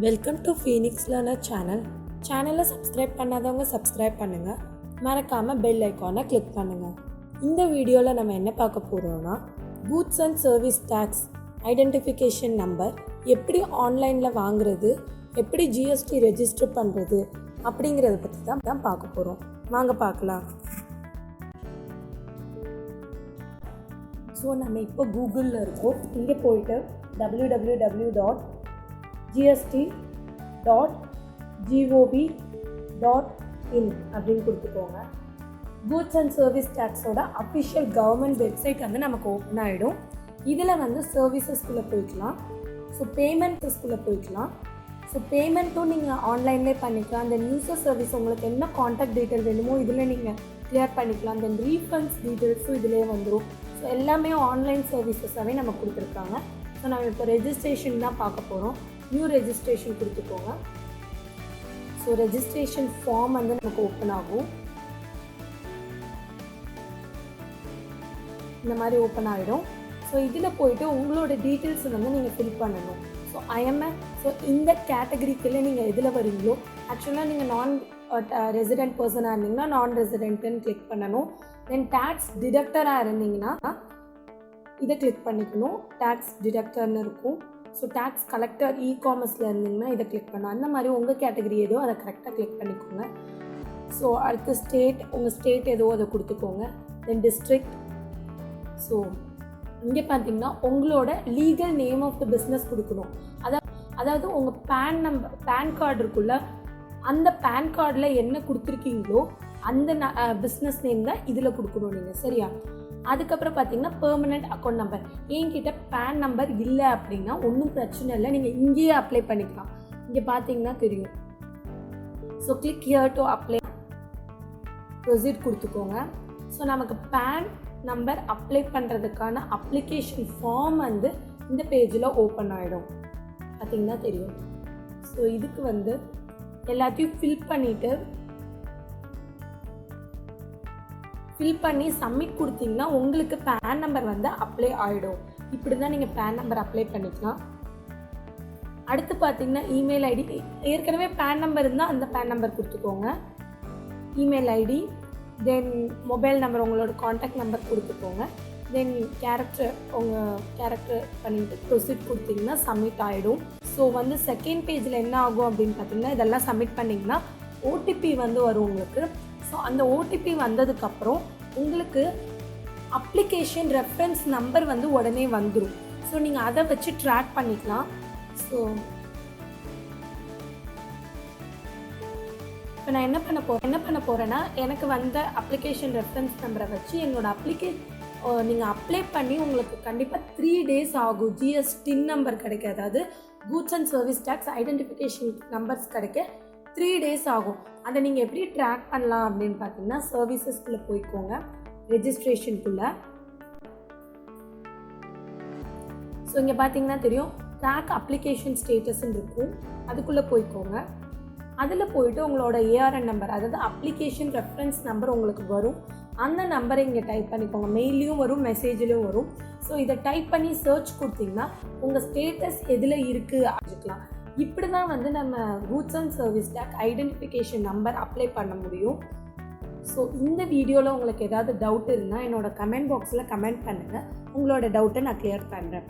Welcome to Phoenix learner சேனலை subscribe பண்ணாதவங்க subscribe பண்ணுங்கள். மறக்காமல் பெல் ஐக்கானை கிளிக் பண்ணுங்கள். இந்த வீடியோவில் நம்ம என்ன பார்க்க போகிறோம்னா, goods and service tax identification number எப்படி ஆன்லைனில் வாங்குறது, எப்படி ஜிஎஸ்டி ரெஜிஸ்டர் பண்ணுறது அப்படிங்கிறத பற்றி தான் பார்க்க போகிறோம். வாங்க பார்க்கலாம். ஸோ நம்ம இப்போ கூகுளில் இருக்கோம். இங்கே போயிட்டு www.gst.gov.in அப்படின்னு கொடுத்துக்கோங்க. கூட்ஸ் அண்ட் சர்வீஸ் டேக்ஸோட அஃபிஷியல் கவர்மெண்ட் வெப்சைட் வந்து நமக்கு ஓப்பன் ஆகிடும். இதில் வந்து சர்வீசஸ்குள்ளே போய்க்கலாம். ஸோ பேமெண்ட்ஸ்குள்ளே போய்க்கலாம். ஸோ பேமெண்ட்டும் நீங்கள் ஆன்லைன்லேயே பண்ணிக்கலாம். அந்த யூசர் சர்வீஸ் உங்களுக்கு என்ன காண்டாக்ட் டீட்டெயில் வேணுமோ இதில் நீங்கள் கிளியர் பண்ணிக்கலாம். தென் ரீஃபண்ட்ஸ் டீட்டெயில்ஸும் இதிலே வந்துடும். ஸோ எல்லாமே ஆன்லைன் சர்வீசஸாகவே நம்ம கொடுத்துருக்காங்க. ஸோ நம்ம இப்போ ரெஜிஸ்ட்ரேஷன் தான் பார்க்க போகிறோம். நியூ ரெஜிஸ்ட்ரேஷன் கொடுத்துக்கோங்க. ஸோ ரெஜிஸ்ட்ரேஷன் ஃபார்ம் வந்து நமக்கு ஓப்பன் ஆகும். இந்த மாதிரி ஓப்பன் ஆகிடும். ஸோ இதில் போயிட்டு உங்களோட டீட்டெயில்ஸ் வந்து நீங்கள் ஃபில் பண்ணணும். ஸோ ஸோ இந்த கேட்டகரிக்குள்ளே நீங்கள் எதில் வரீங்களோ, ஆக்சுவலாக நீங்கள் நான் ரெசிடென்ட் பர்சனாக இருந்தீங்கன்னா நான் ரெசிடென்ட்டுன்னு கிளிக் பண்ணணும். தென் டேக்ஸ் டிடக்டராக இருந்தீங்கன்னா இதை கிளிக் பண்ணிக்கணும். டேக்ஸ் டிடக்டர்னு இருக்கும். ஸோ டேக்ஸ் கலெக்டர் காமர்ஸில் இருந்தீங்கன்னா இதை கிளிக் பண்ணணும். அந்த மாதிரி உங்கள் கேட்டகரி ஏதோ அதை கரெக்டாக கிளிக் பண்ணிக்கோங்க. ஸோ அடுத்து ஸ்டேட், உங்கள் ஸ்டேட் ஏதோ அதை கொடுத்துக்கோங்க. தென் டிஸ்ட்ரிக்ட். ஸோ இங்கே பார்த்தீங்கன்னா உங்களோட legal name of the business கொடுக்கணும். அதாவது உங்கள் பேன் கார்டு இருக்குல்ல, அந்த பேன் கார்டில் என்ன கொடுத்துருக்கீங்களோ அந்த பிஸ்னஸ் நேம் தான் இதில் கொடுக்கணும் நீங்கள், சரியா? அதுக்கப்புறம் பார்த்தீங்கன்னா பெர்மனெண்ட் அக்கௌண்ட் நம்பர். என்கிட்ட பேன் நம்பர் இல்லை அப்படின்னா ஒன்றும் பிரச்சனை இல்லை, நீங்கள் இங்கேயே அப்ளை பண்ணிக்கலாம். இங்கே பார்த்தீங்கன்னா தெரியும். So click here to apply, proceed கொடுத்துக்கோங்க. ஸோ நமக்கு பேன் நம்பர் அப்ளை பண்ணுறதுக்கான அப்ளிகேஷன் ஃபார்ம் வந்து இந்த பேஜில் ஓப்பன் ஆகிடும். பார்த்தீங்கன்னா தெரியும். ஸோ இதுக்கு வந்து எல்லாத்தையும் ஃபில் பண்ணி சப்மிட் கொடுத்தீங்கன்னா உங்களுக்கு பேன் நம்பர் வந்து அப்ளை ஆகிடும். இப்படி தான் நீங்கள் பேன் நம்பர் அப்ளை பண்ணிக்கலாம். அடுத்து பார்த்தீங்கன்னா இமெயில் ஐடி. ஏற்கனவே பேன் நம்பர் இருந்தால் அந்த பேன் நம்பர் கொடுத்துக்கோங்க. Email ID, then mobile number, உங்களோட காண்டாக்ட் நம்பர் கொடுத்துக்கோங்க. தென் உங்கள் கேரக்டர் பண்ணிட்டு ப்ரொசீட் கொடுத்தீங்கன்னா சப்மிட் ஆகிடும். ஸோ வந்து செகண்ட் பேஜில் என்ன ஆகும் அப்படின்னு பார்த்தீங்கன்னா, இதெல்லாம் சப்மிட் பண்ணிங்கன்னா ஓடிபி வந்து வரும் உங்களுக்கு. ஸோ அந்த ஓடிபி வந்ததுக்கப்புறம் உங்களுக்கு அப்ளிகேஷன் ரெஃபரன்ஸ் நம்பர் வந்து உடனே வந்துடும். ஸோ நீங்கள் அதை வச்சு ட்ராக் பண்ணிக்கலாம். ஸோ இப்போ நான் என்ன பண்ண போகிறேன்னா, எனக்கு வந்த அப்ளிகேஷன் ரெஃபரன்ஸ் நம்பரை வச்சு என்னோடய நீங்கள் அப்ளை பண்ணி உங்களுக்கு கண்டிப்பாக 3 days ஆகும் ஜிஎஸ்டி நம்பர் கிடைக்க. அதாவது goods and service tax identification numbers கிடைக்க 3 days ஆகும். அதை நீங்கள் எப்படி ட்ராக் பண்ணலாம் அப்படின்னு பார்த்தீங்கன்னா, சர்வீசஸ்குள்ளே போய்க்கோங்க, ரெஜிஸ்ட்ரேஷனுக்குள்ளே. ஸோ இங்கே பார்த்தீங்கன்னா தெரியும், ட்ராக் அப்ளிகேஷன் ஸ்டேட்டஸ்ன்னு இருக்கும். அதுக்குள்ளே போய்க்கோங்க. அதில் போயிட்டு உங்களோட ஏஆர்என் நம்பர், அதாவது அப்ளிகேஷன் ரெஃபரன்ஸ் நம்பர் உங்களுக்கு வரும். அந்த நம்பரை இங்கே டைப் பண்ணிக்கோங்க. மெயிலையும் வரும், மெசேஜ்லையும் வரும். ஸோ இதை டைப் பண்ணி சர்ச் கொடுத்தீங்கன்னா உங்கள் ஸ்டேட்டஸ் எதில் இருக்குது அறிஞ்சிக்கலாம். இப்படி தான் வந்து நம்ம goods and service tax identification number apply பண்ண முடியும். ஸோ இந்த வீடியோவில் உங்களுக்கு ஏதாவது டவுட் இருந்தால் என்னோட கமெண்ட் பாக்ஸில் கமெண்ட் பண்ணுங்கள். உங்களோட டவுட்டை நான் கிளியர் பண்ணுறேன்.